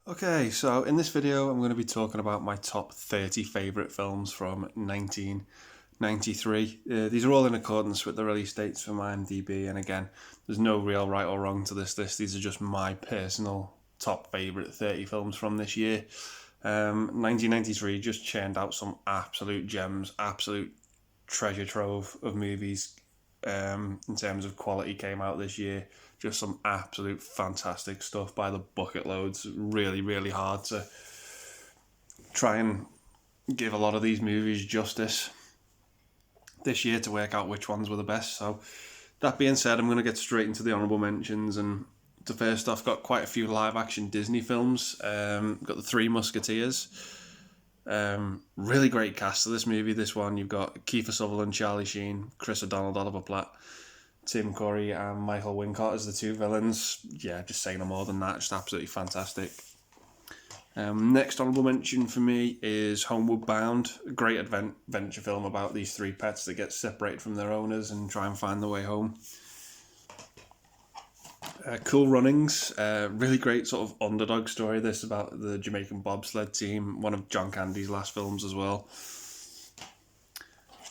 Okay, so in this video I'm going to be talking about my top 30 favourite films from 1993. These are all in accordance with the release dates from IMDb, and again, there's no real right or wrong to this list. These are just my personal top favourite 30 films from this year. 1993 just churned out some absolute gems, absolute treasure trove of movies in terms of quality came out this year. Just some absolute fantastic stuff by the bucket loads. Really, really hard to try and give a lot of these movies justice this year to work out which ones were the best. So that being said, I'm going to get straight into the honourable mentions. And to first off, got quite a few live action Disney films. Got the Three Musketeers. Really great cast of this movie. This one, you've got Kiefer Sutherland, Charlie Sheen, Chris O'Donnell, Oliver Platt, Tim Curry and Michael Wincott as the two villains. Yeah, just saying no more than that. Just absolutely fantastic. Next honourable mention for me is Homeward Bound, a great adventure film about these three pets that get separated from their owners and try and find their way home. Cool Runnings, really great sort of underdog story. This about the Jamaican bobsled team, one of John Candy's last films as well.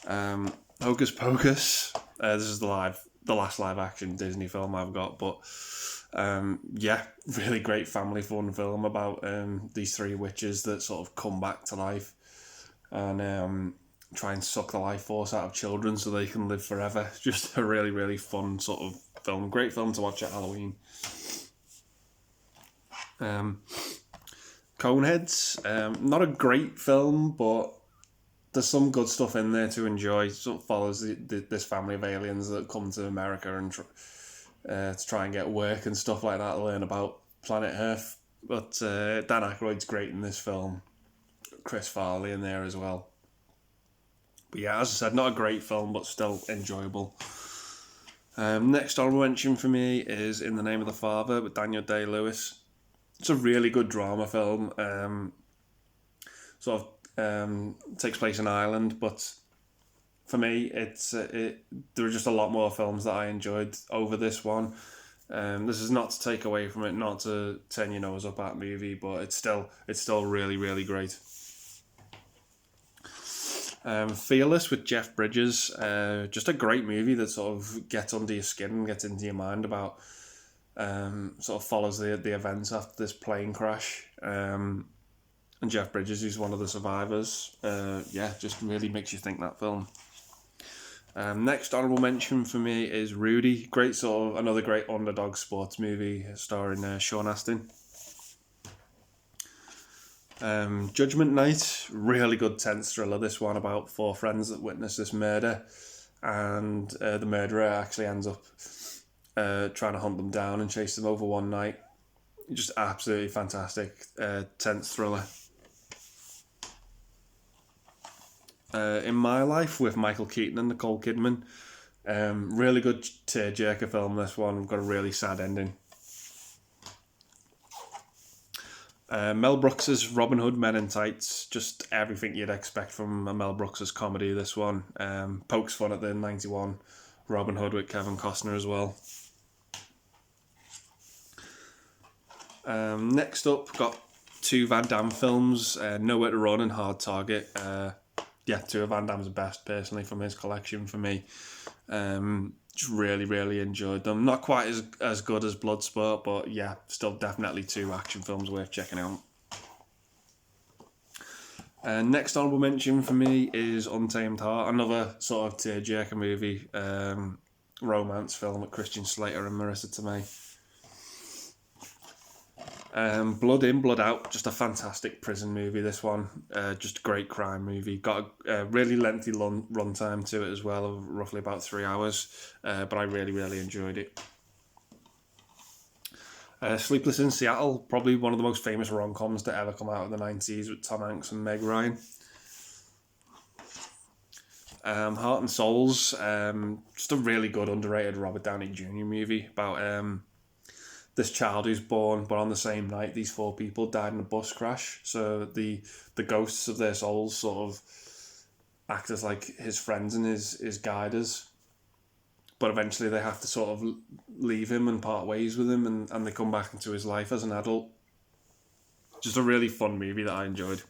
Hocus Pocus, this is the last live action Disney film I've got, but yeah, really great family fun film about these three witches that sort of come back to life and try and suck the life force out of children so they can live forever. Just a really, really fun sort of film. Great film to watch at Halloween. Coneheads, not a great film, but there's some good stuff in there to enjoy. It sort of follows this family of aliens that come to America and to try and get work and stuff like that, learn about planet Earth. But Dan Aykroyd's great in this film. Chris Farley in there as well. But yeah, as I said, not a great film, but still enjoyable. Next honourable mention for me is In the Name of the Father with Daniel Day-Lewis. It's a really good drama film. Takes place in Ireland, but for me, there are just a lot more films that I enjoyed over this one. This is not to take away from it, not to turn your nose up at movie, but it's still really, really great. Fearless with Jeff Bridges, just a great movie that sort of gets under your skin and gets into your mind about, sort of follows the events after this plane crash. And Jeff Bridges, who's one of the survivors. Just really makes you think, that film. Next honourable mention for me is Rudy. Another great underdog sports movie starring Sean Astin. Judgment Night, really good tense thriller. This one about four friends that witness this murder, and the murderer actually ends up trying to hunt them down and chase them over one night. Just absolutely fantastic tense thriller. In My Life with Michael Keaton and Nicole Kidman. Really good tearjerker film, this one. Got a really sad ending. Mel Brooks's Robin Hood Men in Tights. Just everything you'd expect from a Mel Brooks's comedy, this one. Pokes fun at the 91 Robin Hood with Kevin Costner as well. Next up, got two Van Damme films, Nowhere to Run and Hard Target. Two of Van Damme's best, personally, from his collection for me. Just really, really enjoyed them. Not quite as good as Bloodsport, but yeah, still definitely two action films worth checking out. Next honourable mention for me is Untamed Heart, another sort of tearjerker movie, romance film with Christian Slater and Marissa Tomei. Blood In, Blood Out, just a fantastic prison movie, this one. Just a great crime movie. Got a really lengthy run time to it as well, of roughly about 3 hours, but I really, really enjoyed it. Sleepless in Seattle, probably one of the most famous rom-coms to ever come out of the 90s with Tom Hanks and Meg Ryan. Heart and Souls, just a really good underrated Robert Downey Jr. movie about this child who's born, but on the same night these four people died in a bus crash. So the ghosts of their souls sort of act as like his friends and his guiders. But eventually they have to sort of leave him and part ways with him, and they come back into his life as an adult. Just a really fun movie that I enjoyed.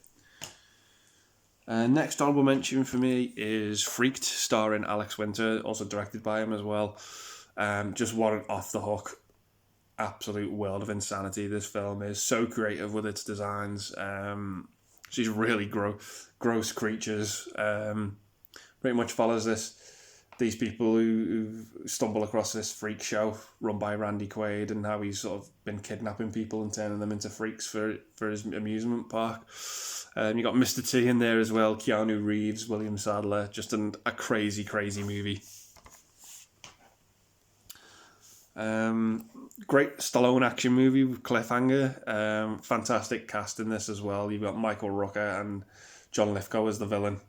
Next honourable mention for me is Freaked, starring Alex Winter, also directed by him as well. Just what an off-the-hook, absolute world of insanity this film is. So creative with its designs. She's really gross creatures. Pretty much follows these people who stumble across this freak show run by Randy Quaid, and how he's sort of been kidnapping people and turning them into freaks for his amusement park. You got Mr. T in there as well, Keanu Reeves, William Sadler, just a crazy, crazy movie. Great Stallone action movie with cliffhanger. Fantastic cast in this as well. You've got Michael Rooker and John Lithgow as the villain.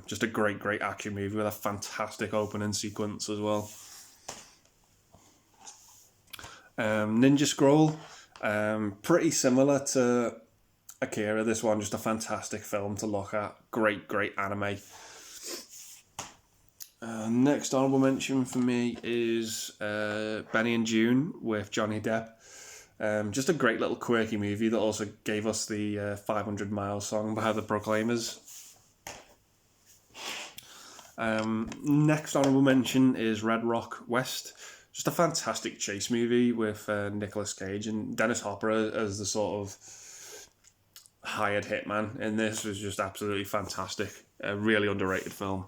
Just a great, great action movie with a fantastic opening sequence as well. Ninja Scroll, pretty similar to Akira, this one, just a fantastic film to look at. Great, great anime. Next honourable mention for me is Benny and June with Johnny Depp. Just a great little quirky movie that also gave us the 500 Miles song by the Proclaimers. Next honourable mention is Red Rock West. Just a fantastic chase movie with Nicolas Cage and Dennis Hopper as the sort of hired hitman in this. Was just absolutely fantastic. A really underrated film.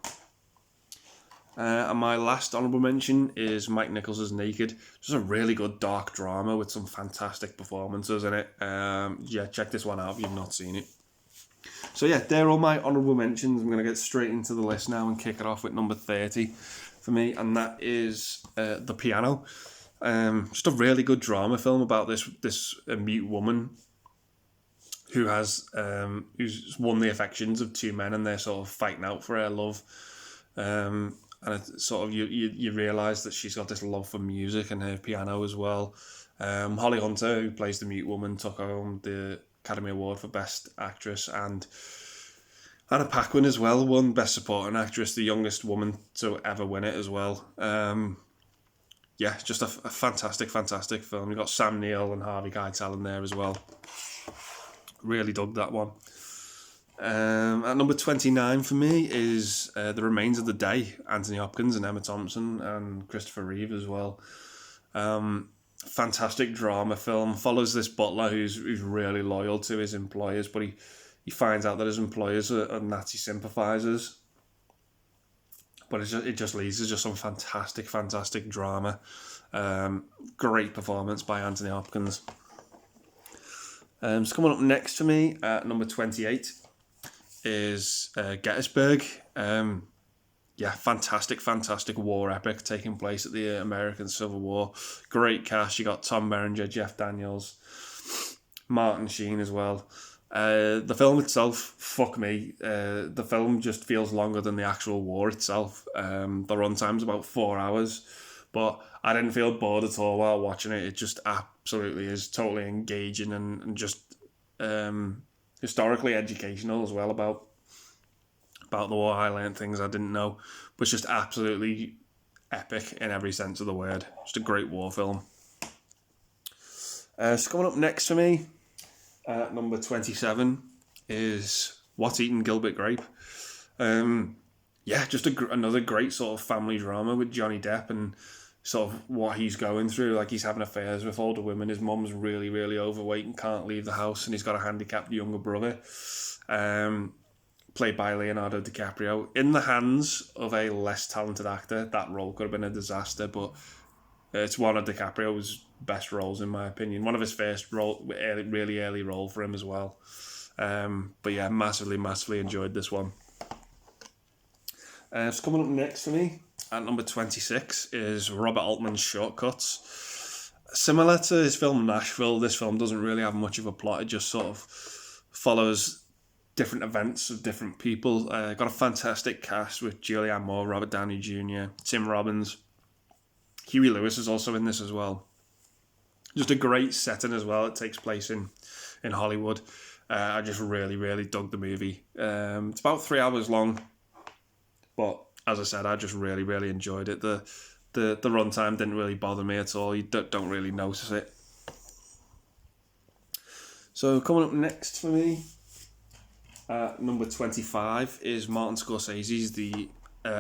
And my last honourable mention is Mike Nichols' Naked. Just a really good dark drama with some fantastic performances in it. Check this one out if you've not seen it. So yeah, they're all my honourable mentions. I'm going to get straight into the list now and kick it off with number 30 for me, and that is The Piano. Just a really good drama film about this mute woman who has who's won the affections of two men, and they're sort of fighting out for her love. And it sort of you realise that she's got this love for music and her piano as well. Holly Hunter, who plays the mute woman, took home the Academy Award for Best Actress, and Anna Paquin as well won Best Supporting Actress, the youngest woman to ever win it as well. Just a fantastic, fantastic film. You've got Sam Neill and Harvey Keitel in there as well. Really dug that one. At number 29 for me is The Remains of the Day, Anthony Hopkins and Emma Thompson and Christopher Reeve as well. Fantastic drama film. Follows this butler who's really loyal to his employers, but he finds out that his employers are Nazi sympathisers. But it just leads to just some fantastic, fantastic drama. Great performance by Anthony Hopkins. So coming up next for me at number 28 is Gettysburg. Fantastic, fantastic war epic taking place at the American Civil War. Great cast. You got Tom Berenger, Jeff Daniels, Martin Sheen as well. The film itself, fuck me, the film just feels longer than the actual war itself. The runtime's about 4 hours, but I didn't feel bored at all while watching it. It just absolutely is totally engaging and just historically educational as well about the war. I learned things I didn't know, but it's just absolutely epic in every sense of the word. Just a great war film. So coming up next for me, number 27 is What's Eating Gilbert Grape. Just another great sort of family drama with Johnny Depp and sort of what he's going through. Like, he's having affairs with older women. His mum's really, really overweight and can't leave the house, and he's got a handicapped younger brother, played by Leonardo DiCaprio. In the hands of a less talented actor, that role could have been a disaster, but it's one of DiCaprio's best roles, in my opinion. One of his first really early role for him as well. Massively, massively enjoyed this one. So coming up next for me, at number 26, is Robert Altman's Shortcuts. Similar to his film Nashville, this film doesn't really have much of a plot. It just sort of follows different events of different people. Got a fantastic cast with Julianne Moore, Robert Downey Jr., Tim Robbins. Huey Lewis is also in this as well. Just a great setting as well. It takes place in Hollywood. I just really, really dug the movie. It's about 3 hours long, but as I said, I just really, really enjoyed it. The runtime didn't really bother me at all. You don't really notice it. So coming up next for me, number 25 is Martin Scorsese's The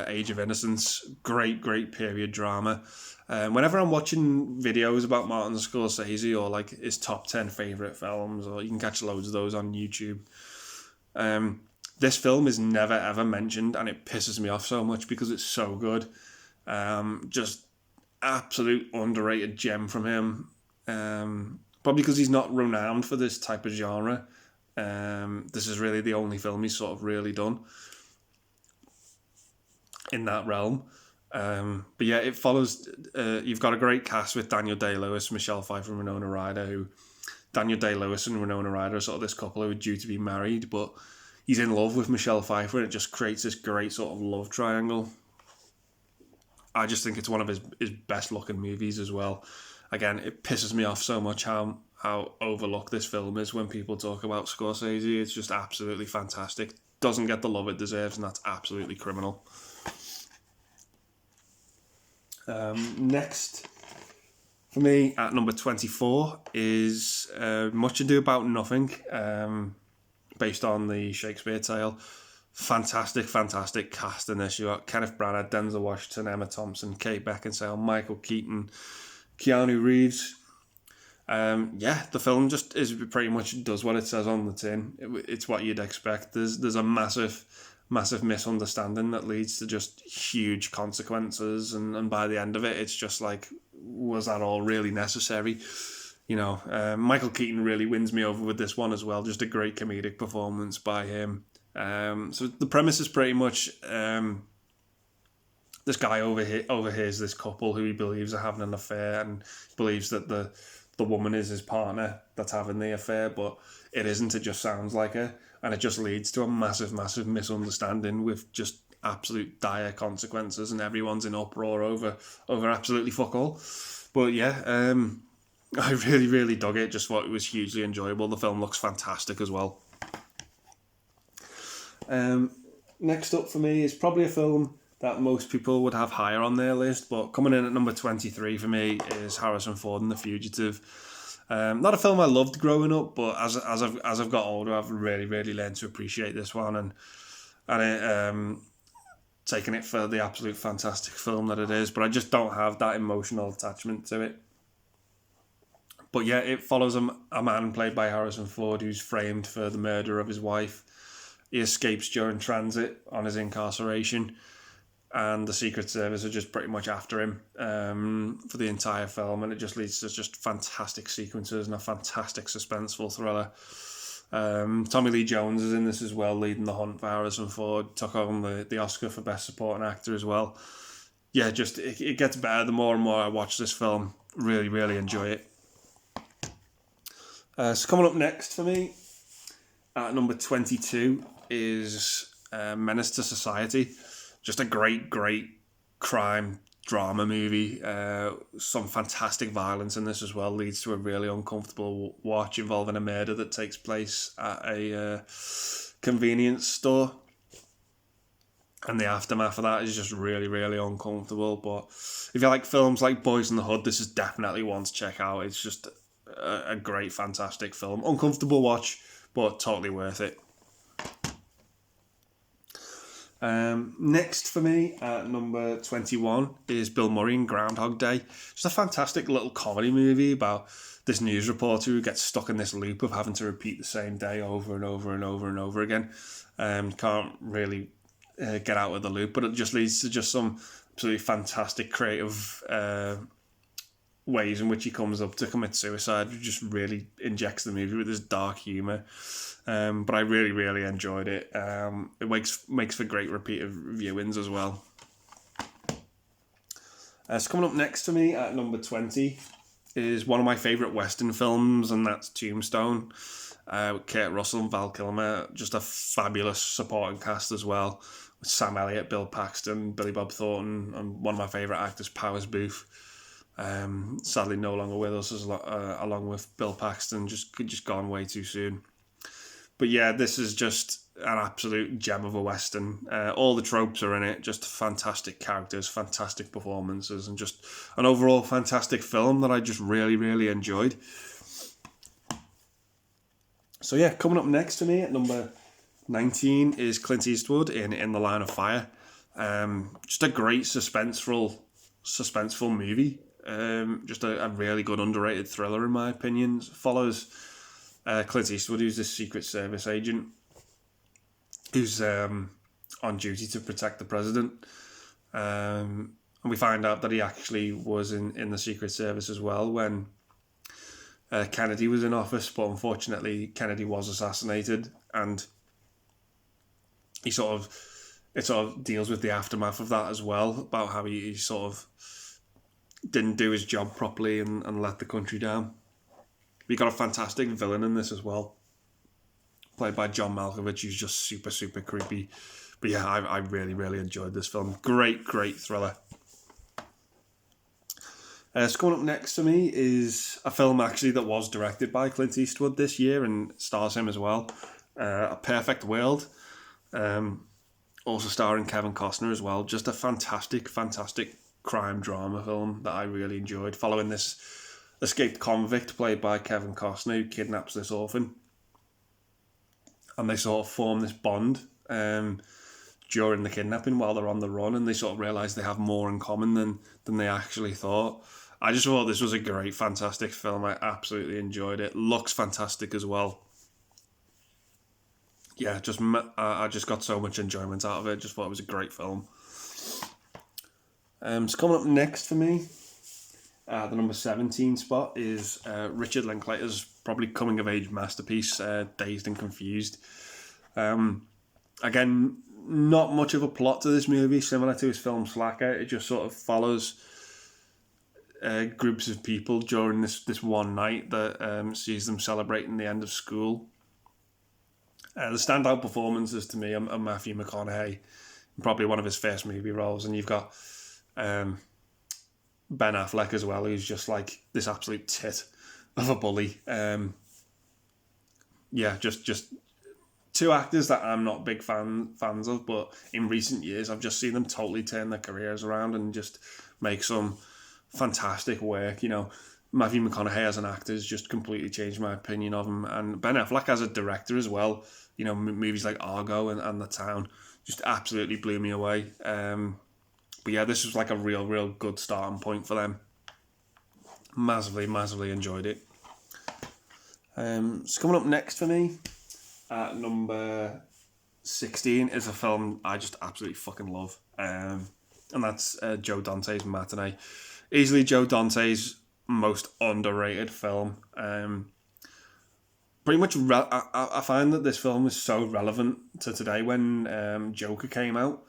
Age of Innocence. Great period drama. Whenever I'm watching videos about Martin Scorsese or like his top 10 favourite films, or you can catch loads of those on YouTube, this film is never ever mentioned, and it pisses me off so much because it's so good. Just absolute underrated gem from him. Probably because he's not renowned for this type of genre. This is really the only film he's sort of really done in that realm. But yeah, it follows. You've got a great cast with Daniel Day-Lewis, Michelle Pfeiffer, and Winona Ryder. Daniel Day-Lewis and Winona Ryder are sort of this couple who are due to be married, but he's in love with Michelle Pfeiffer, and it just creates this great sort of love triangle. I just think it's one of his best looking movies as well. Again, it pisses me off so much how overlooked this film is when people talk about Scorsese. It's just absolutely fantastic. Doesn't get the love it deserves, and that's absolutely criminal. Next for me at number 24 is Much Ado About Nothing, based on the Shakespeare tale. Fantastic cast in this. You got Kenneth Branagh, Denzel Washington, Emma Thompson, Kate Beckinsale, Michael Keaton, Keanu Reeves. The film just is pretty much does what it says on the tin. It's what you'd expect. There's a massive misunderstanding that leads to just huge consequences, and by the end of it, it's just like, was that all really necessary? Michael Keaton really wins me over with this one as well. Just a great comedic performance by him. So the premise is pretty much this guy overhears this couple who he believes are having an affair, and believes that the woman is his partner that's having the affair, but it isn't. It just sounds like her, and it just leads to a massive misunderstanding with just absolute dire consequences, and everyone's in uproar over absolutely fuck all. But yeah, I really dug it. Just thought it was hugely enjoyable. The film looks fantastic as well. Next up for me is probably a film that most people would have higher on their list, but coming in at number 23 for me is Harrison Ford and The Fugitive. Not a film I loved growing up, but as I've got older, I've really learned to appreciate this one, and taking it for the absolute fantastic film that it is. But I just don't have that emotional attachment to it. But yeah, it follows a man played by Harrison Ford who's framed for the murder of his wife. He escapes during transit on his incarceration, and the Secret Service are just pretty much after him for the entire film, and it just leads to just fantastic sequences and a fantastic suspenseful thriller. Tommy Lee Jones is in this as well, leading the hunt for Harrison Ford. Took home the Oscar for Best Supporting Actor as well. Yeah, just it gets better the more and more I watch this film. Really enjoy it. So coming up next for me, at number 22, is Menace to Society. Just a great crime drama movie. Some fantastic violence in this as well. Leads to a really uncomfortable watch involving a murder that takes place at a convenience store. And the aftermath of that is just really uncomfortable. But if you like films like Boys in the Hood, this is definitely one to check out. It's just a great, fantastic film. Uncomfortable watch, but totally worth it. Next for me at number 21 is Bill Murray in Groundhog Day. Just a fantastic little comedy movie about this news reporter who gets stuck in this loop of having to repeat the same day over and over again. Can't really get out of the loop, but it just leads to just some absolutely fantastic creative ways in which he comes up to commit suicide. It just really injects the movie with this dark humour. But I really enjoyed it. It makes for great repeated viewings as well. So coming up next to me at number 20 is one of my favourite Western films, and that's Tombstone. With Kurt Russell and Val Kilmer. Just a fabulous supporting cast as well. With Sam Elliott, Bill Paxton, Billy Bob Thornton, and one of my favourite actors, Powers Booth. Sadly no longer with us, along with Bill Paxton, just gone way too soon. But yeah, this is just an absolute gem of a Western. All the tropes are in it, just fantastic characters, fantastic performances, and just an overall fantastic film that I just really enjoyed. So yeah, coming up next to me at number 19 is Clint Eastwood in The Line of Fire. Just a great suspenseful movie. Just a really good underrated thriller in my opinion. Follows Clint Eastwood, who's this Secret Service agent who's on duty to protect the president. And we find out that he actually was in the Secret Service as well when Kennedy was in office, but unfortunately Kennedy was assassinated, and it sort of deals with the aftermath of that as well, about how he sort of didn't do his job properly and let the country down. We got a fantastic villain in this as well, played by John Malkovich, who's just super, super creepy. But yeah, I really, really enjoyed this film. Great thriller. So coming up next for me is a film actually that was directed by Clint Eastwood this year and stars him as well. A Perfect World. Also starring Kevin Costner as well. Just a fantastic crime drama film that I really enjoyed, following this escaped convict played by Kevin Costner who kidnaps this orphan. And they sort of form this bond during the kidnapping while they're on the run, and they sort of realise they have more in common than they actually thought. I just thought this was a great, fantastic film. I absolutely enjoyed it. Looks fantastic as well. Yeah, I just got so much enjoyment out of it. Just thought it was a great film. So coming up next for me, the number 17 spot is Richard Linklater's probably coming-of-age masterpiece, Dazed and Confused. Again, not much of a plot to this movie, similar to his film Slacker. It just sort of follows groups of people during this one night that sees them celebrating the end of school. The standout performances to me are Matthew McConaughey, probably one of his first movie roles, and you've got Ben Affleck as well, who's just like this absolute tit of a bully. Just two actors that I'm not big fans of, but in recent years I've just seen them totally turn their careers around and just make some fantastic work. You know, Matthew McConaughey as an actor has just completely changed my opinion of him, and Ben Affleck as a director as well. You know, movies like Argo and The Town just absolutely blew me away. But yeah, this was like a real good starting point for them. Massively enjoyed it. So coming up next for me, at number 16 is a film I just absolutely fucking love. And that's Joe Dante's Matinee. Easily Joe Dante's most underrated film. Pretty much, I find that this film is so relevant to today when Joker came out.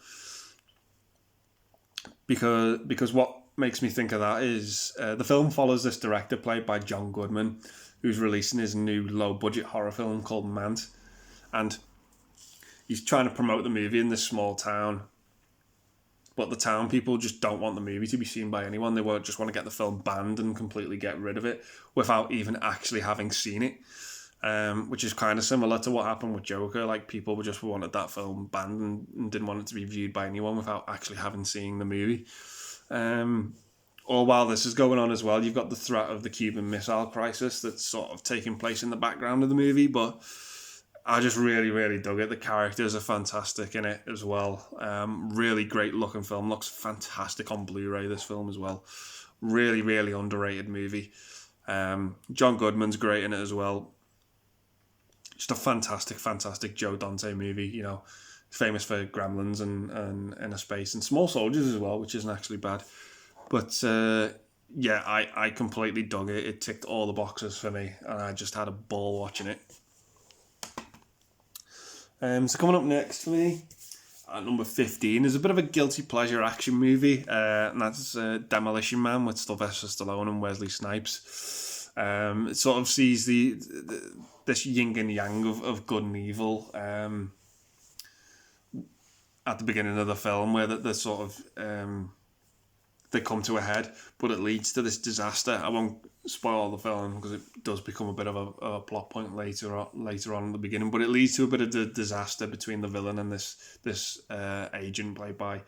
Because what makes me think of that is the film follows this director played by John Goodman, who's releasing his new low-budget horror film called Mant. And he's trying to promote the movie in this small town, but the town people just don't want the movie to be seen by anyone. They just want to get the film banned and completely get rid of it without even actually having seen it, which is kind of similar to what happened with Joker. Like, people just wanted that film banned and didn't want it to be viewed by anyone without actually having seen the movie. Or while this is going on as well, you've got the threat of the Cuban Missile Crisis that's sort of taking place in the background of the movie, but I just really dug it. The characters are fantastic in it as well. Really great looking film. Looks fantastic on Blu-ray, this film as well. Really underrated movie. John Goodman's great in it as well. Just a fantastic Joe Dante movie. You know, famous for Gremlins and Inner Space and Small Soldiers as well, which isn't actually bad. But yeah, I completely dug it. It ticked all the boxes for me, and I just had a ball watching it. So coming up next for me, at number 15, is a bit of a guilty pleasure action movie, and that's Demolition Man with Sylvester Stallone and Wesley Snipes. It sort of sees this yin and yang of good and evil at the beginning of the film, where the sort of they come to a head, but it leads to this disaster. I won't spoil the film because it does become a bit of a plot point later on in the beginning, but it leads to a bit of the disaster between the villain and this agent played by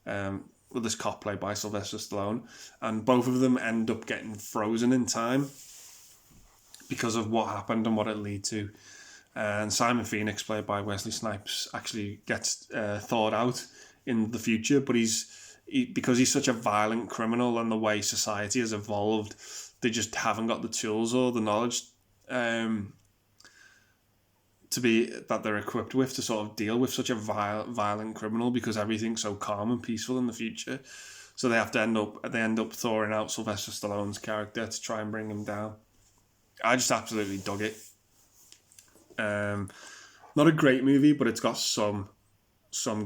this cop played by Sylvester Stallone, and both of them end up getting frozen in time because of what happened and what it led to. And Simon Phoenix, played by Wesley Snipes, actually gets thawed out in the future, but because he's such a violent criminal and the way society has evolved, they just haven't got the tools or the knowledge that they're equipped with to sort of deal with such a violent criminal, because everything's so calm and peaceful in the future. So they end up thawing out Sylvester Stallone's character to try and bring him down. I just absolutely dug it. Not a great movie, but it's got some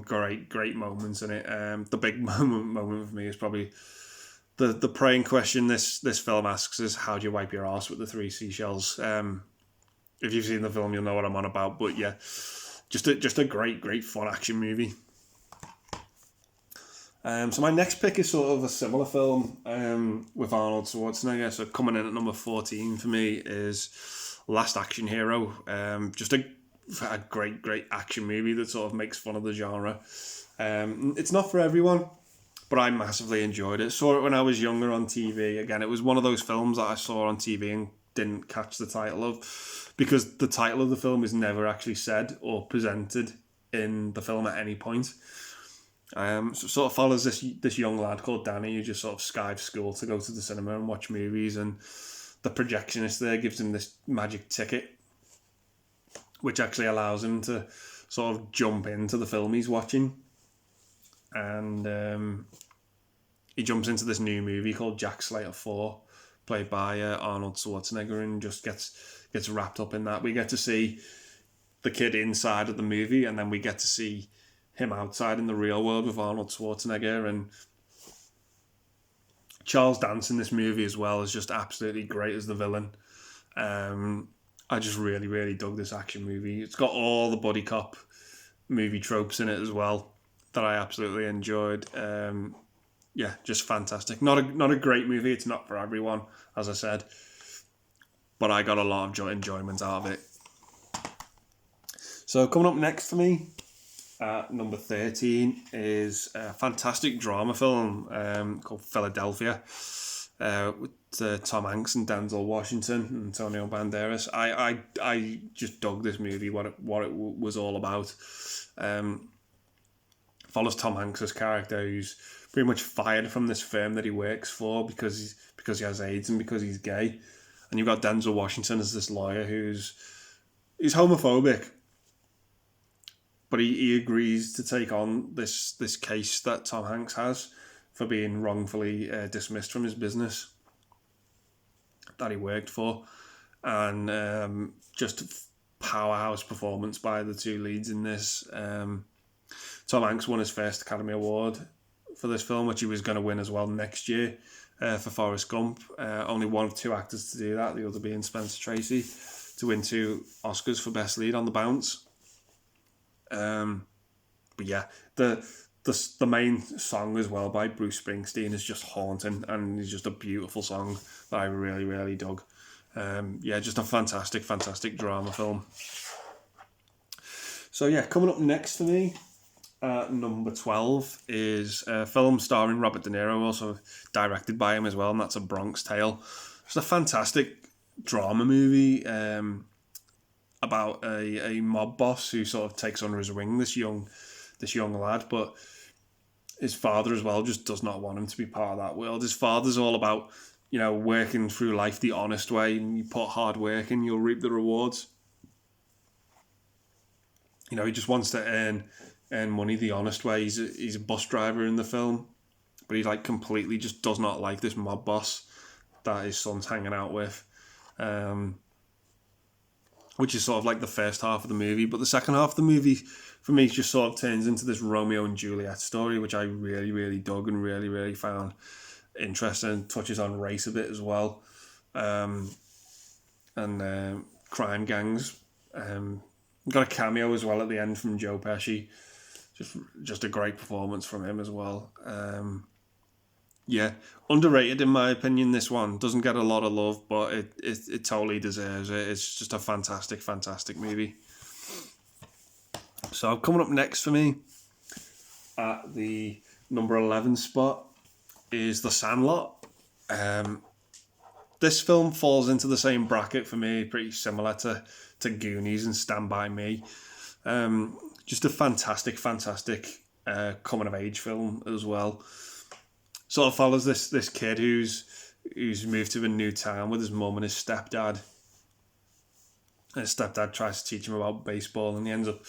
great moments in it. The big moment for me is probably the praying question this film asks is, how do you wipe your arse with the 3 seashells? If you've seen the film, you'll know what I'm on about. But yeah, just a great fun action movie. So my next pick is sort of a similar film with Arnold Schwarzenegger. So coming in at number 14 for me is Last Action Hero. Just a great action movie that sort of makes fun of the genre. It's not for everyone, but I massively enjoyed it. Saw it when I was younger on TV. Again, it was one of those films that I saw on TV and didn't catch the title of, because the title of the film is never actually said or presented in the film at any point. So it sort of follows this young lad called Danny who just sort of skives school to go to the cinema and watch movies, and the projectionist there gives him this magic ticket, which actually allows him to sort of jump into the film he's watching. And he jumps into this new movie called Jack Slater 4, played by Arnold Schwarzenegger, and just gets wrapped up in that. We get to see the kid inside of the movie, and then we get to see him outside in the real world with Arnold Schwarzenegger. And Charles Dance in this movie as well is just absolutely great as the villain. I just really dug this action movie. It's got all the buddy cop movie tropes in it as well that I absolutely enjoyed. Yeah, just fantastic. Not a great movie. It's not for everyone, as I said, but I got a lot of enjoyment out of it. So coming up next for me, number 13 is a fantastic drama film called Philadelphia, with Tom Hanks and Denzel Washington and Antonio Banderas. I just dug this movie, what it was all about. Follows Tom Hanks' character, who's pretty much fired from this firm that he works for because he has AIDS and because he's gay. And you've got Denzel Washington as this lawyer he's homophobic, but he agrees to take on this case that Tom Hanks has for being wrongfully dismissed from his business that he worked for. And just powerhouse performance by the two leads in this. Tom Hanks won his first Academy Award for this film, which he was going to win as well next year for Forrest Gump. Only one of 2 actors to do that, the other being Spencer Tracy, to win 2 Oscars for Best Lead on The Bounce. But yeah, the main song as well by Bruce Springsteen is just haunting, and it's just a beautiful song that I really dug. Yeah, just a fantastic drama film. So yeah, coming up next for me, number 12 is a film starring Robert De Niro, also directed by him as well, and that's A Bronx Tale. It's a fantastic drama movie about a mob boss who sort of takes under his wing this young lad, but his father as well just does not want him to be part of that world. His father's all about, working through life the honest way, and you put hard work in, you'll reap the rewards. He just wants to earn money the honest way. He's a bus driver in the film, but he completely just does not like this mob boss that his son's hanging out with, which is sort of the first half of the movie. But the second half of the movie, for me, just sort of turns into this Romeo and Juliet story, which I really dug and really found interesting. Touches on race a bit as well, and crime gangs. Got a cameo as well at the end from Joe Pesci. Just a great performance from him as well. Yeah, underrated in my opinion. This one doesn't get a lot of love, but it totally deserves it. It's just a fantastic movie. So coming up next for me at the number 11 spot is The Sandlot. The this film falls into the same bracket for me, pretty similar to Goonies and Stand By Me. Just a fantastic coming of age film as well. Sort of follows this kid who's moved to a new town with his mum and his stepdad. And his stepdad tries to teach him about baseball, and he ends up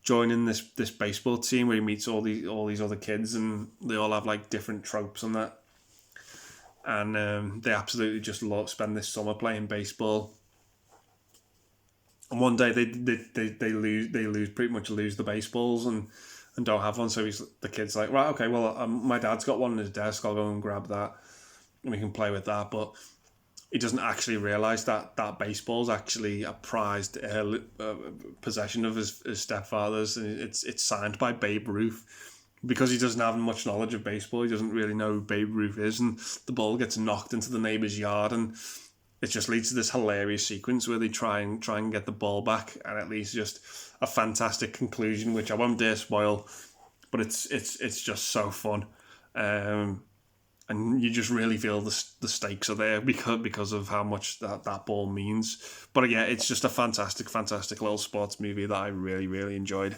joining this baseball team where he meets all these other kids, and they all have like different tropes and that. And they absolutely just spend this summer playing baseball. And one day they pretty much lose the baseballs and don't have one. So the kid's like, right, okay, well, my dad's got one in his desk. I'll go and grab that, and we can play with that. But he doesn't actually realise that baseball's actually a prized possession of his stepfather's, and it's signed by Babe Ruth. Because he doesn't have much knowledge of baseball, he doesn't really know who Babe Ruth is, and the ball gets knocked into the neighbour's yard, and it just leads to this hilarious sequence where they try and get the ball back, and at least just a fantastic conclusion, which I won't dare spoil, but it's just so fun, and you just really feel the stakes are there because of how much that ball means. But yeah, it's just a fantastic little sports movie that I really enjoyed.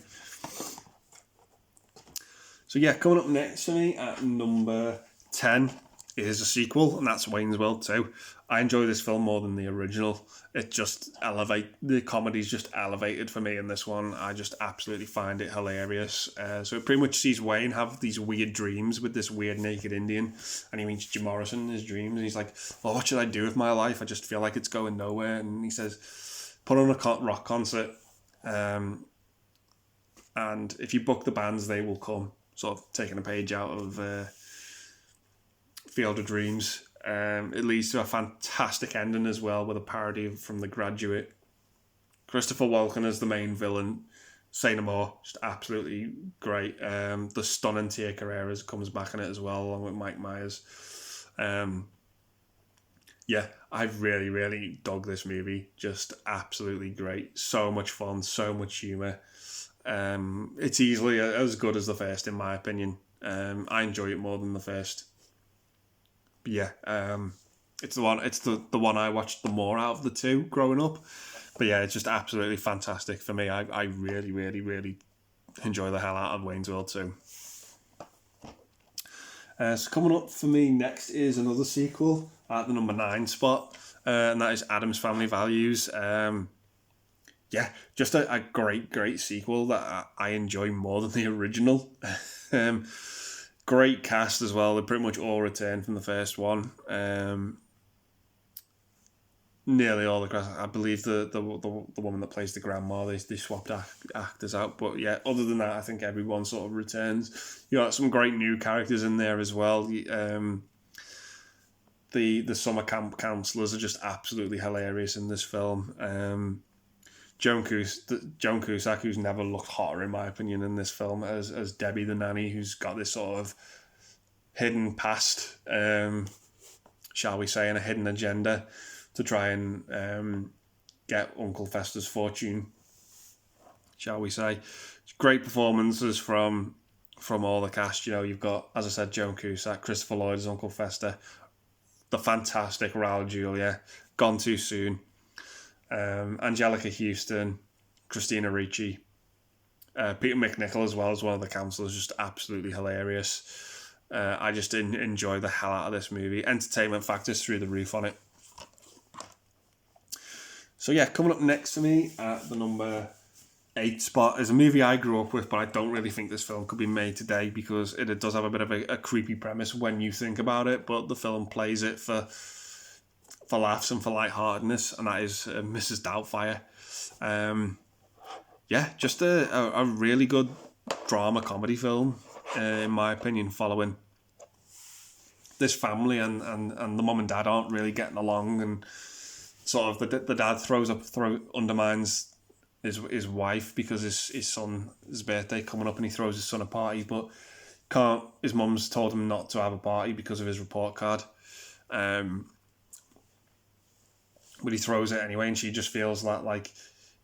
So yeah, coming up next for me at number 10 is a sequel, and that's Wayne's World 2. I enjoy this film more than the original. The comedy's just elevated for me in this one. I just absolutely find it hilarious. So it pretty much sees Wayne have these weird dreams with this weird naked Indian, and he meets Jim Morrison in his dreams, and he's like, well, what should I do with my life? I just feel like it's going nowhere. And he says, put on a rock concert, and if you book the bands, they will come. Sort of taking a page out of Field of Dreams. It leads to a fantastic ending as well with a parody from The Graduate. Christopher Walken as the main villain. Say no more. Just absolutely great. The stunning Tia Carreras comes back in it as well, along with Mike Myers. Yeah, I've really dug this movie. Just absolutely great. So much fun, so much humour. It's easily as good as the first, in my opinion. I enjoy it more than the first. But yeah, it's the one. It's the one I watched the more out of the two growing up. But yeah, it's just absolutely fantastic for me. I really enjoy the hell out of Wayne's World 2. So coming up for me next is another sequel at the number 9 spot, and that is Addams Family Values. Yeah, just a great sequel that I enjoy more than the original. Great cast as well. They pretty much all returned from the first one. Nearly all the cast. I believe the woman that plays the grandma, they swapped actors out. But yeah, other than that, I think everyone sort of returns. You got some great new characters in there as well. The summer camp counsellors are just absolutely hilarious in this film. Joan Cusack, who's never looked hotter in my opinion in this film, as Debbie the nanny, who's got this sort of hidden past, shall we say, and a hidden agenda to try and get Uncle Fester's fortune, shall we say. Great performances from all the cast. You know, you've got, as I said, Joan Cusack, Christopher Lloyd as Uncle Fester, the fantastic Raul Julia, Gone Too Soon, Angelica Houston, Christina Ricci, Peter McNichol as well as one of the counsellors, just absolutely hilarious. I just enjoy the hell out of this movie. Entertainment factors through the roof on it. So yeah, coming up next for me at the number 8 spot is a movie I grew up with, but I don't really think this film could be made today because it does have a bit of a creepy premise when you think about it, but the film plays it for laughs and for lightheartedness, and that is Mrs. Doubtfire. Yeah, just a really good drama comedy film, in my opinion, following this family and the mum and dad aren't really getting along, and sort of the dad undermines his wife because his birthday coming up, and he throws his son a party, but can't. His mum's told him not to have a party because of his report card. But he throws it anyway, and she just feels like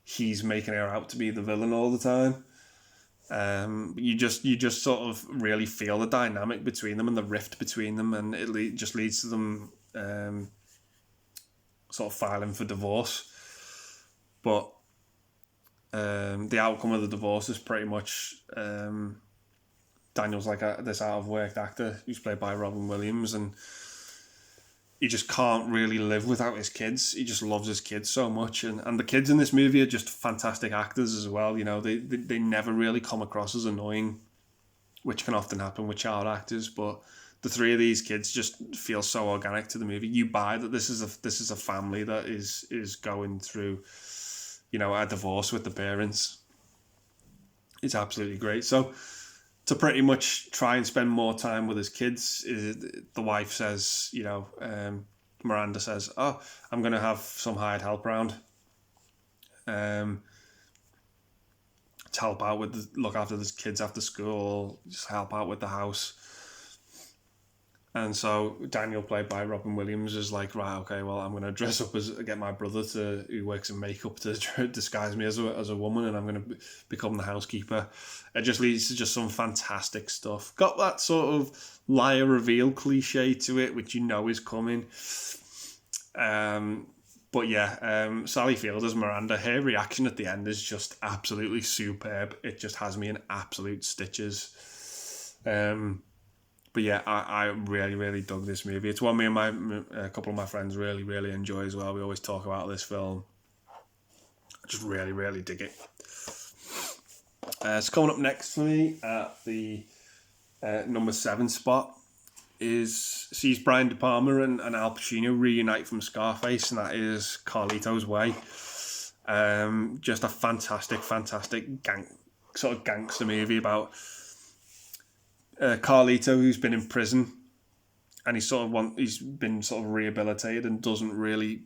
he's making her out to be the villain all the time. You just sort of really feel the dynamic between them and the rift between them, and it just leads to them sort of filing for divorce. But the outcome of the divorce is pretty much Daniel's like this out-of-work actor who's played by Robin Williams, and he just can't really live without his kids. He just loves his kids so much. And the kids in this movie are just fantastic actors as well. You know, they never really come across as annoying, which can often happen with child actors. But the three of these kids just feel so organic to the movie. You buy that this is a family that is going through, you know, a divorce with the parents. It's absolutely great. So to pretty much try and spend more time with his kids, the wife says, you know, Miranda says, "Oh, I'm going to have some hired help around to help out look after the kids after school, just help out with the house." And so Daniel, played by Robin Williams, is like, right, okay, well, I'm going to dress up get my brother who works in makeup to disguise me as a woman, and I'm going to become the housekeeper. It just leads to just some fantastic stuff. Got that sort of liar reveal cliche to it, which you know is coming. But yeah, Sally Field as Miranda, her reaction at the end is just absolutely superb. It just has me in absolute stitches. But yeah, I really, really dug this movie. It's one me and a couple of my friends really, really enjoy as well. We always talk about this film. I just really, really dig it. So coming up next for me at the number 7 spot sees Brian De Palma and Al Pacino reunite from Scarface, and that is Carlitos Way. Just a fantastic sort of gangster movie about Carlito, who's been in prison, and he's been sort of rehabilitated and doesn't really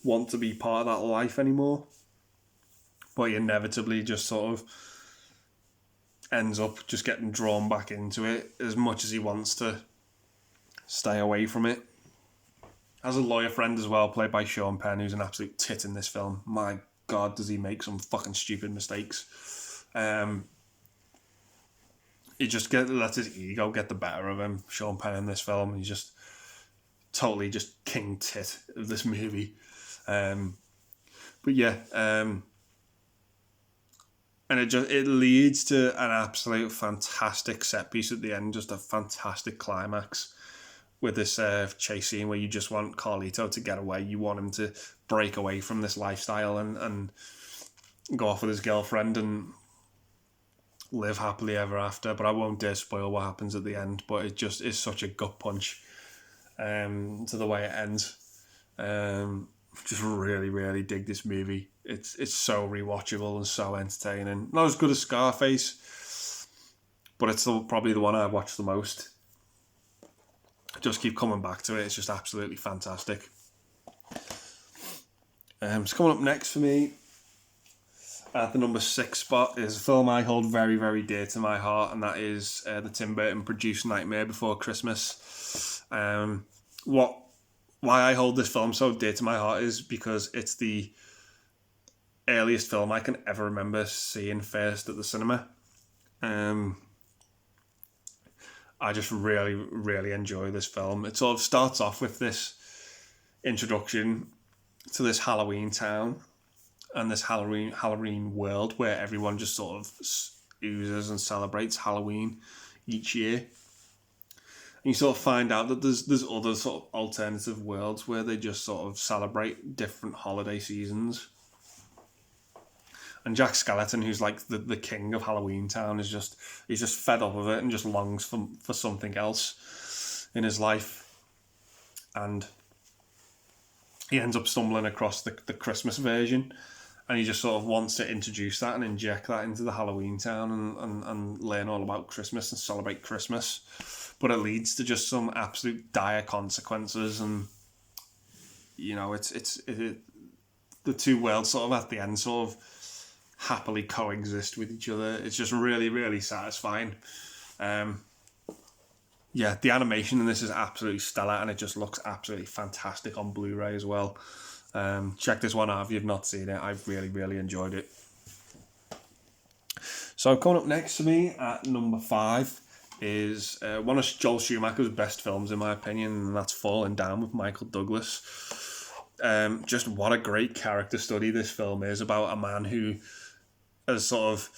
want to be part of that life anymore, but he inevitably just sort of ends up just getting drawn back into it as much as he wants to stay away from it. Has a lawyer friend as well, played by Sean Penn, who's an absolute tit in this film. My God, does he make some fucking stupid mistakes. He just lets his ego get the better of him, Sean Penn, in this film. He's just totally just king tit of this movie. But yeah, and it leads to an absolute fantastic set piece at the end, just a fantastic climax with this chase scene where you just want Carlito to get away. You want him to break away from this lifestyle and go off with his girlfriend and live happily ever after. But I won't dare spoil what happens at the end, but it just is such a gut punch to the way it ends. Just really, really dig this movie. It's so rewatchable and so entertaining. Not as good as Scarface, but it's probably the one I watch the most. I just keep coming back to it. It's just absolutely fantastic. So coming up next for me at the number 6 spot is a film I hold very, very dear to my heart, and that is the Tim Burton produced Nightmare Before Christmas. Why I hold this film so dear to my heart is because it's the earliest film I can ever remember seeing first at the cinema. I just really, really enjoy this film. It sort of starts off with this introduction to this Halloween town and this Halloween world where everyone just sort of oozes and celebrates Halloween each year. And you sort of find out that there's other sort of alternative worlds where they just sort of celebrate different holiday seasons. And Jack Skellington, who's like the king of Halloween Town, he's just fed up of it and just longs for something else in his life. And he ends up stumbling across the Christmas version, and he just sort of wants to introduce that and inject that into the Halloween Town and learn all about Christmas and celebrate Christmas. But it leads to just some absolute dire consequences, and you know, it's the two worlds sort of at the end sort of happily coexist with each other. It's just really, really satisfying. Yeah, the animation in this is absolutely stellar, and it just looks absolutely fantastic on Blu-ray as well. Check this one out if you've not seen it. I've really, really enjoyed it. So coming up next to me at number 5 is one of Joel Schumacher's best films, in my opinion, and that's Falling Down with Michael Douglas. Just what a great character study this film is about a man who has sort of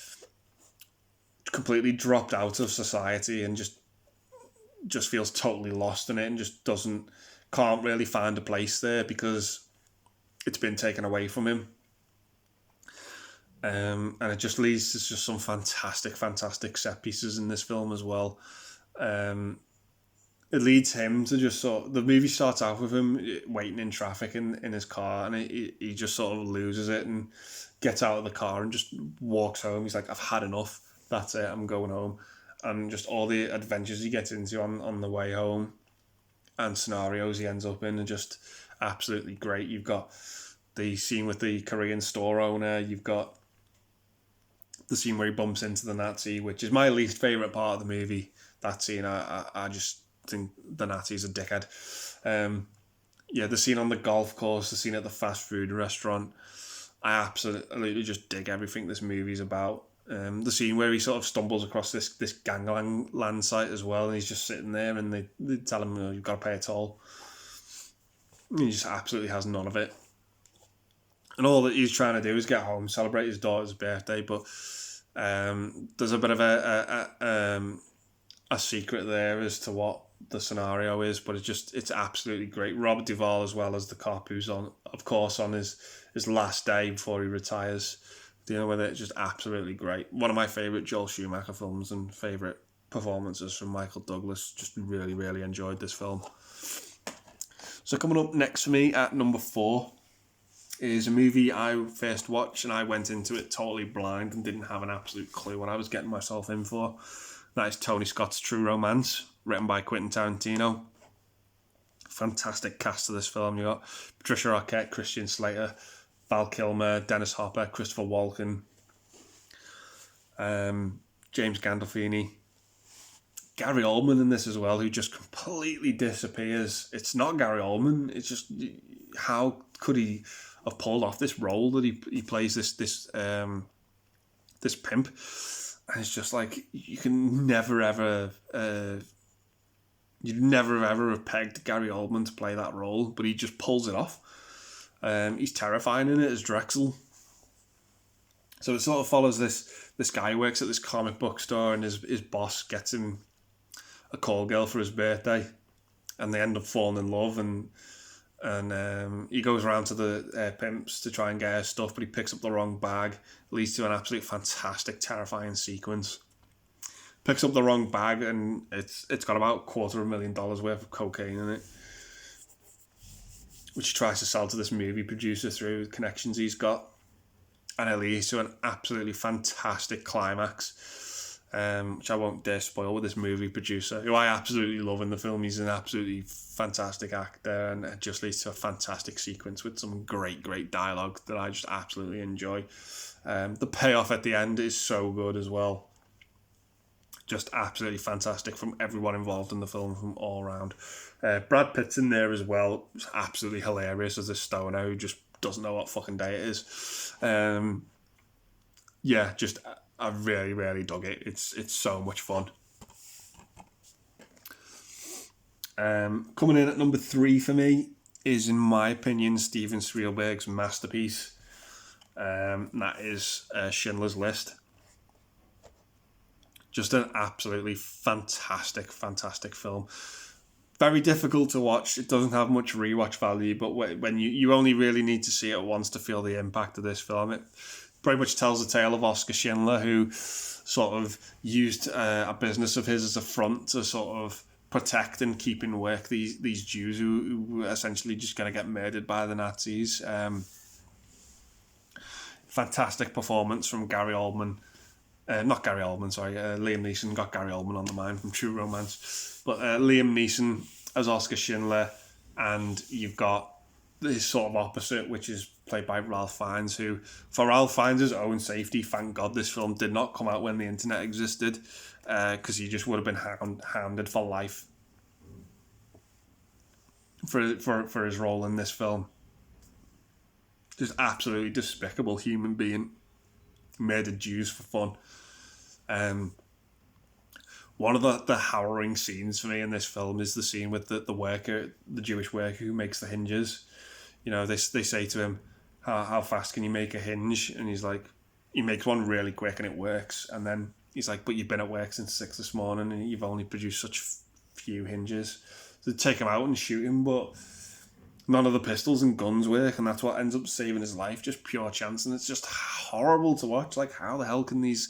completely dropped out of society and just feels totally lost in it and just can't really find a place there because it's been taken away from him. And it just leads to just some fantastic set pieces in this film as well. It leads him to just the movie starts out with him waiting in traffic in his car, and he just sort of loses it and gets out of the car and just walks home. He's like, I've had enough. That's it. I'm going home. And just all the adventures he gets into on the way home and scenarios he ends up in are just absolutely great. You've got the scene with the Korean store owner. You've got the scene where he bumps into the Nazi, which is my least favourite part of the movie. That scene, I just think the Nazi's a dickhead. The scene on the golf course, the scene at the fast food restaurant. I absolutely just dig everything this movie's about. The scene where he sort of stumbles across this gangland site as well, and he's just sitting there, and they tell him, you've got to pay a toll. And he just absolutely has none of it. And all that he's trying to do is get home, celebrate his daughter's birthday, but there's a bit of a secret there as to what the scenario is, but it's absolutely great. Robert Duvall as well as the cop, who's on his last day before he retires, dealing with it. It's just absolutely great. One of my favourite Joel Schumacher films and favourite performances from Michael Douglas. Just really enjoyed this film. So coming up next for me at number 4 is a movie I first watched, and I went into it totally blind and didn't have an absolute clue what I was getting myself in for. That is Tony Scott's True Romance, written by Quentin Tarantino. Fantastic cast of this film. You got Patricia Arquette, Christian Slater, Val Kilmer, Dennis Hopper, Christopher Walken, James Gandolfini, Gary Oldman in this as well, who just completely disappears. It's not Gary Oldman. It's just, how could he have pulled off this role that he plays this pimp? And it's just like, you can never ever you'd never ever have pegged Gary Oldman to play that role, but he just pulls it off. He's terrifying in it as Drexel. So it sort of follows this guy who works at this comic book store, and his boss gets him a call girl for his birthday, and they end up falling in love, and he goes around to the pimps to try and get her stuff, but he picks up the wrong bag. It leads to an absolute fantastic, terrifying sequence. Picks up the wrong bag, and it's got about $250,000 worth of cocaine in it, which he tries to sell to this movie producer through connections he's got. And it leads to an absolutely fantastic climax, which I won't dare spoil, with this movie producer, who I absolutely love in the film. He's an absolutely fantastic actor, and it just leads to a fantastic sequence with some great dialogue that I just absolutely enjoy. The payoff at the end is so good as well. Just absolutely fantastic from everyone involved in the film, from all around. Brad Pitt's in there as well. It's absolutely hilarious as a stoner who just doesn't know what fucking day it is. I really dug it. It's so much fun. Coming in at number 3 for me is, in my opinion, Steven Spielberg's masterpiece. That is Schindler's List. Just an absolutely fantastic film. Very difficult to watch. It doesn't have much rewatch value, but when you only really need to see it once to feel the impact of this film. It pretty much tells the tale of Oscar Schindler, who sort of used a business of his as a front to sort of protect and keep in work these Jews who were essentially just going to get murdered by the Nazis. Fantastic performance from Gary Oldman. Not Gary Oldman, sorry. Liam Neeson. Got Gary Oldman on the mind from True Romance. But Liam Neeson as Oscar Schindler, and you've got his sort of opposite, which is played by Ralph Fiennes, who, for Ralph Fiennes' own safety, thank God this film did not come out when the internet existed, because he just would have been hounded for life for his role in this film. Just absolutely despicable human being. Murdered Jews for fun. One of the harrowing scenes for me in this film is the scene with the worker, the Jewish worker who makes the hinges. they say to him, how fast can you make a hinge? And he's like, he makes one really quick and it works. And then he's like, but you've been at work since 6 this morning and you've only produced such few hinges. So they take him out and shoot him, but none of the pistols and guns work, and that's what ends up saving his life, just pure chance. And it's just horrible to watch. Like, how the hell can these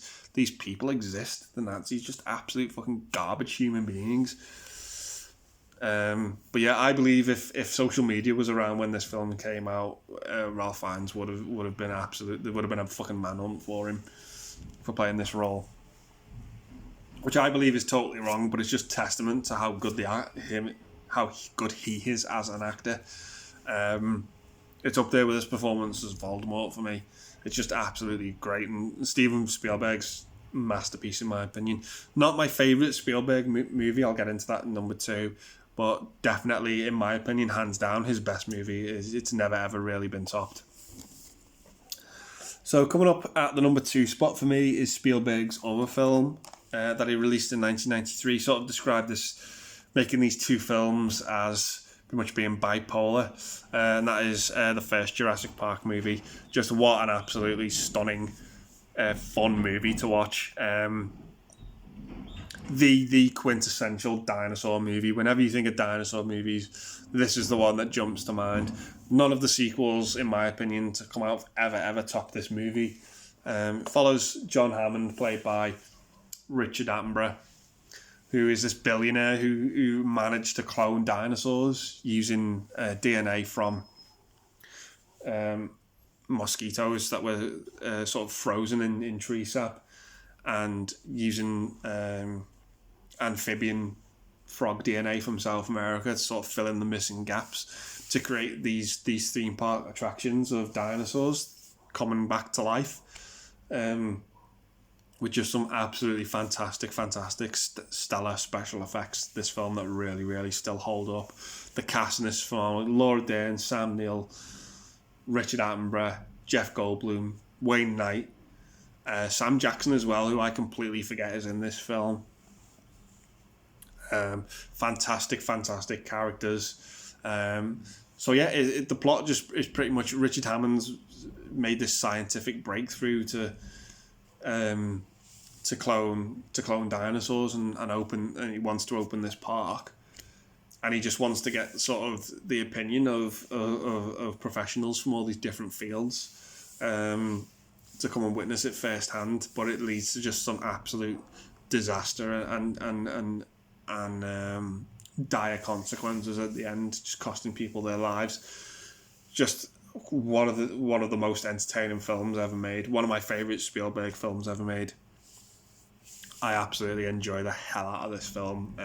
people exist? The Nazis, just absolute fucking garbage human beings. But yeah, I believe if social media was around when this film came out, Ralph Fiennes would have been absolute. There would have been a fucking manhunt for him for playing this role, which I believe is totally wrong. But it's just testament to how good how good he is as an actor. It's up there with his performance as Voldemort for me. It's just absolutely great, and Steven Spielberg's masterpiece in my opinion. Not my favourite Spielberg movie. I'll get into that in number 2. But definitely, in my opinion, hands down, his best movie. It's never ever really been topped. So coming up at the number 2 spot for me is Spielberg's other film that he released in 1993. Sort of described this, making these 2 films as pretty much being bipolar. And that is the first Jurassic Park movie. Just what an absolutely stunning, fun movie to watch. The quintessential dinosaur movie. Whenever you think of dinosaur movies, this is the one that jumps to mind. None of the sequels, in my opinion, to come out ever top this movie. It follows John Hammond, played by Richard Attenborough, who is this billionaire who managed to clone dinosaurs using DNA from mosquitoes that were sort of frozen in tree sap, and using amphibian frog DNA from South America to sort of fill in the missing gaps to create these theme park attractions of dinosaurs coming back to life, with just some absolutely fantastic stellar special effects. This film that really still hold up. The cast in this film: Laura Dern, Sam Neill, Richard Attenborough, Jeff Goldblum, Wayne Knight, Sam Jackson as well, who I completely forget is in this film. Fantastic characters. So yeah, the plot just is pretty much Richard Hammond's made this scientific breakthrough to clone dinosaurs and he wants to open this park, and he just wants to get sort of the opinion of professionals from all these different fields to come and witness it firsthand. But it leads to just some absolute disaster and dire consequences at the end, just costing people their lives. Just one of the most entertaining films ever made. One of my favourite Spielberg films ever made. I absolutely enjoy the hell out of this film.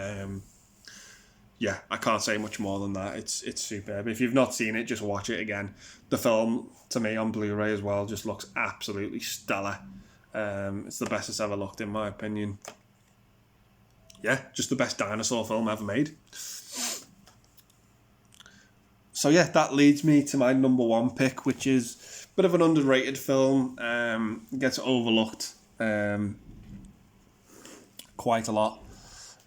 Yeah, I can't say much more than that. It's superb. If you've not seen it, just watch it again. The film, to me, on Blu-ray as well, just looks absolutely stellar. It's the best it's ever looked, in my opinion. Yeah, just the best dinosaur film ever made. So yeah, that leads me to my number 1 pick, which is a bit of an underrated film. Gets overlooked quite a lot.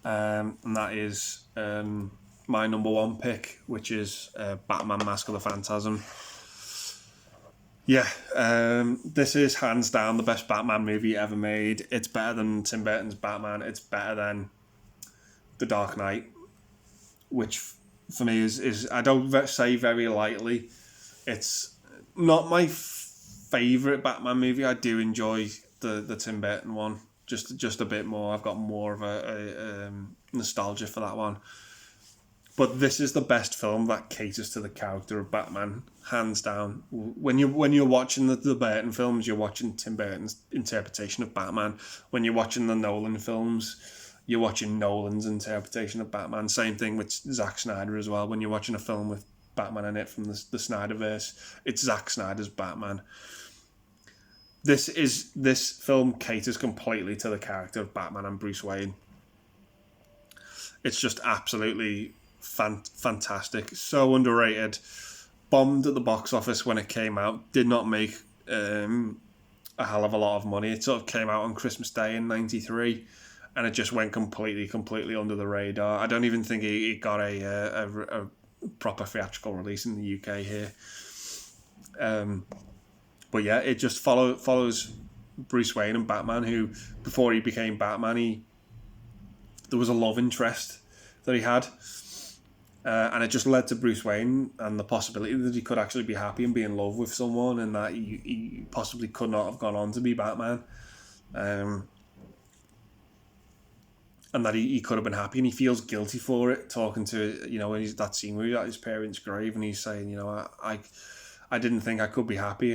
And that is my number 1 pick, which is Batman Mask of the Phantasm. Yeah, this is hands down the best Batman movie ever made. It's better than Tim Burton's Batman. It's better than The Dark Knight, which for me is I don't say very lightly. It's not my favourite Batman movie. I do enjoy the Tim Burton one just a bit more. I've got more of a nostalgia for that one. But this is the best film that caters to the character of Batman, hands down. When you're watching the Burton films, you're watching Tim Burton's interpretation of Batman. When you're watching the Nolan films, you're watching Nolan's interpretation of Batman. Same thing with Zack Snyder as well. When you're watching a film with Batman in it from the Snyderverse, it's Zack Snyder's Batman. This film caters completely to the character of Batman and Bruce Wayne. It's just absolutely fantastic. So underrated. Bombed at the box office when it came out. Did not make a hell of a lot of money. It sort of came out on Christmas Day in '93. And it just went completely under the radar. I don't even think it got a proper theatrical release in the UK here. But yeah, it just follows Bruce Wayne and Batman, who before he became Batman, there was a love interest that he had, and it just led to Bruce Wayne and the possibility that he could actually be happy and be in love with someone, and that he possibly could not have gone on to be Batman, and that he could have been happy, and he feels guilty for it, talking to, when he's that scene where he's at his parents' grave and he's saying, I didn't think I could be happy,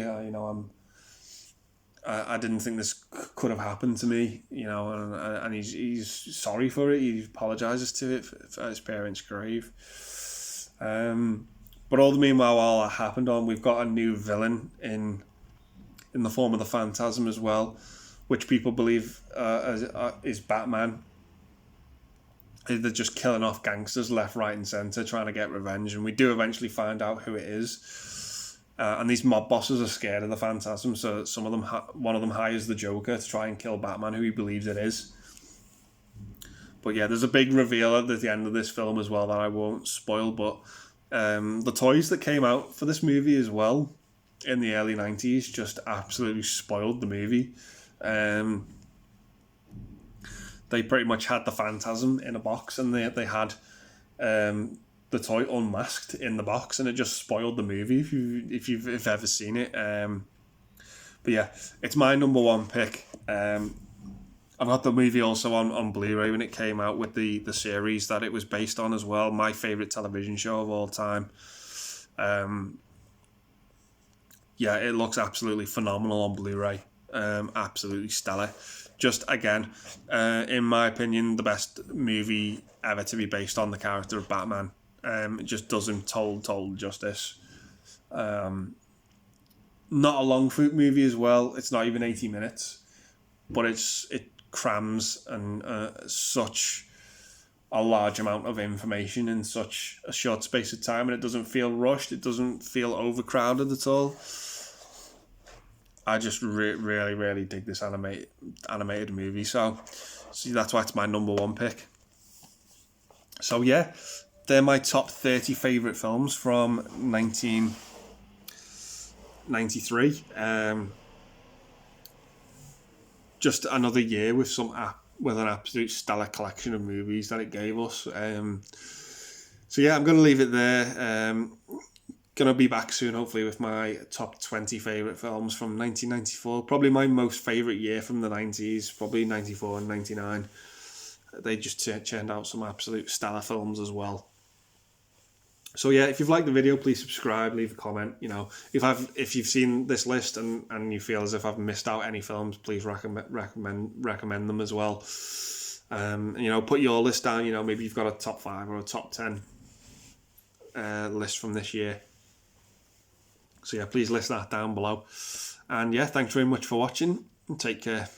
I didn't think this could have happened to me, and he's sorry for it. He apologises to it for his parents' grave. But all the meanwhile, while that happened we've got a new villain in the form of the Phantasm as well, which people believe is Batman. They're just killing off gangsters left, right, and centre, trying to get revenge, and we do eventually find out who it is. And these mob bosses are scared of the Phantasm, so one of them hires the Joker to try and kill Batman, who he believes it is. But yeah, there's a big reveal at the end of this film as well that I won't spoil, but the toys that came out for this movie as well in the early 90s just absolutely spoiled the movie. They pretty much had the Phantasm in a box, and they had the toy unmasked in the box, and it just spoiled the movie if you've ever seen it. But yeah, it's my number one pick. I've got the movie also on Blu-ray when it came out, with the series that it was based on as well. My favourite television show of all time. Yeah, it looks absolutely phenomenal on Blu-ray. Absolutely stellar. Just, again, in my opinion, the best movie ever to be based on the character of Batman. It just does him total justice. Not a long movie as well. It's not even 80 minutes, but it crams and such a large amount of information in such a short space of time, and it doesn't feel rushed. It doesn't feel overcrowded at all. I just really, really dig this animated movie. So that's why it's my number one pick. So yeah, they're my top 30 favourite films from 1993. Just another year with an absolute stellar collection of movies that it gave us. So yeah, I'm going to leave it there. Going to be back soon, hopefully, with my top 20 favourite films from 1994. Probably my most favourite year from the 90s, probably 94 and 99. They just churned out some absolute stellar films as well. So yeah, if you've liked the video, please subscribe, leave a comment. If you've seen this list and you feel as if I've missed out any films, please recommend them as well. Put your list down. Maybe you've got a top 5 or a top 10 list from this year. So yeah, please list that down below. And yeah, thanks very much for watching, and take care.